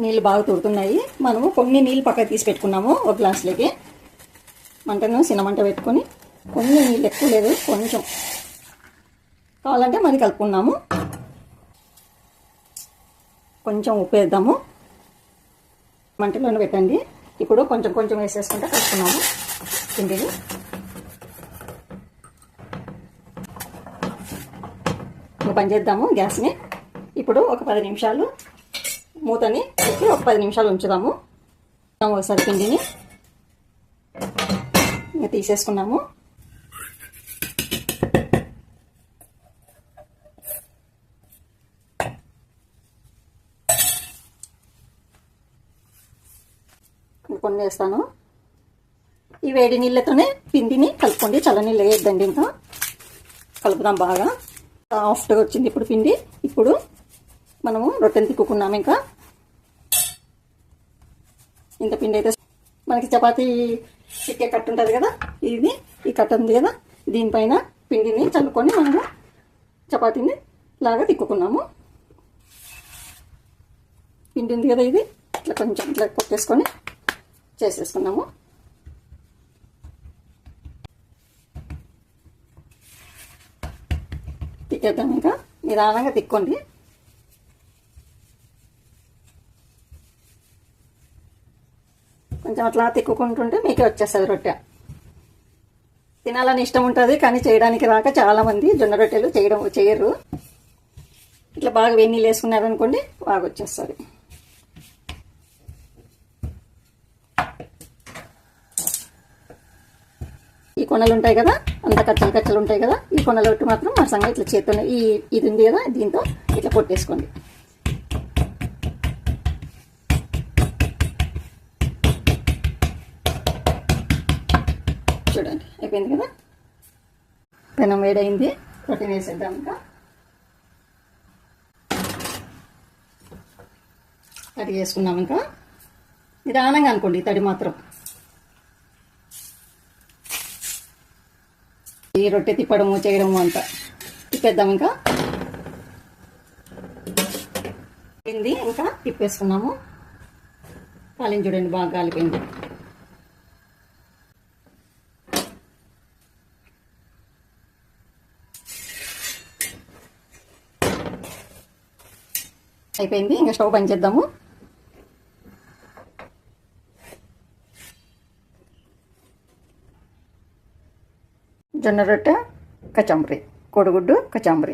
నీళ్ళు బాగా తుడుతున్నాయి. మనము కొన్ని నీళ్ళు పక్కకు తీసి పెట్టుకున్నాము ఒక గ్లాసులోకి. మంటను చిన్నమంట పెట్టుకొని కొన్ని నీళ్ళు, ఎక్కువ లేదు, కొంచెం కావాలంటే మరి కలుపుకున్నాము. కొంచెం ఉప్పు వేద్దాము. మంటలోనే పెట్టండి. ఇప్పుడు కొంచెం కొంచెం వేసేసుకుంటే కలుపుకున్నాము పిండిని. పని చేద్దాము గ్యాస్ని. ఇప్పుడు ఒక 10 నిమిషాలు మూతని పెట్టి ఒక 10 నిమిషాలు ఉంచుదాము. ఒకసారి పిండిని ఇంకా తీసేసుకున్నాము. కొన్ని వేస్తాను. ఈ వేడి నీళ్ళతోనే పిండిని కలుపుకోండి, చల్లనీళ్ళు వేయద్దండి. ఇంకా కలుపుదాం. బాగా సాఫ్ట్గా వచ్చింది ఇప్పుడు పిండి. ఇప్పుడు మనము రొట్టెని తిక్కుకున్నాము. ఇంకా ఇంత పిండి అయితే మనకి చపాతీ చిక్కే కట్టు ఉంటుంది కదా, ఇది ఈ కట్ట ఉంది కదా, దీనిపైన పిండిని చల్లుకొని మనము చపాతీని లాగా తిక్కుకున్నాము. పిండి ఉంది కదా, ఇది ఇట్లా కొంచెం ఇట్లా కొట్టేసుకొని చేసేసుకున్నాము. తిక్కేద్దాం. ఇంకా నిదానంగా తిక్కోండి. కొంచెం అట్లా తిక్కుకుంటుంటే మీకే వచ్చేస్తుంది రొట్టె. తినాలని ఇష్టం ఉంటుంది కానీ చేయడానికి రాక చాలామంది జొన్న రొట్టెలు చేయరు. ఇట్లా బాగా వేడి నీళ్ళు వేసుకున్నారనుకోండి, బాగా వచ్చేస్తుంది. ఈ కొనలు ఉంటాయి కదా, అంత కచ్చలు ఉంటాయి కదా, ఈ కొనలు ఒకటి మాత్రం మరసంగా ఇట్లా చేతితో ఇది ఉంది కదా, దీంతో ఇట్లా కొట్టేసుకోండి. చూడండి అయిపోయింది కదా. పెనం వేడైంది. రొట్టె వేసేద్దాం. ఇంకా తడి చేసుకున్నాం. ఇంకా నిదానంగా అనుకోండి, తడి మాత్రం. ఈ రొట్టె తిప్పడము చేయడము అంతా తిప్పేద్దాం. ఇంకా పిండి ఇంకా తిప్పేసుకున్నాము. కాలిని చూడండి, బాగా కాలిపోయింది. అయిపోయింది. ఇంకా స్టవ్ బంద్ చేద్దాము. జొన్న రొట్టె కచంబరి, కోడిగుడ్డు కచంబరి.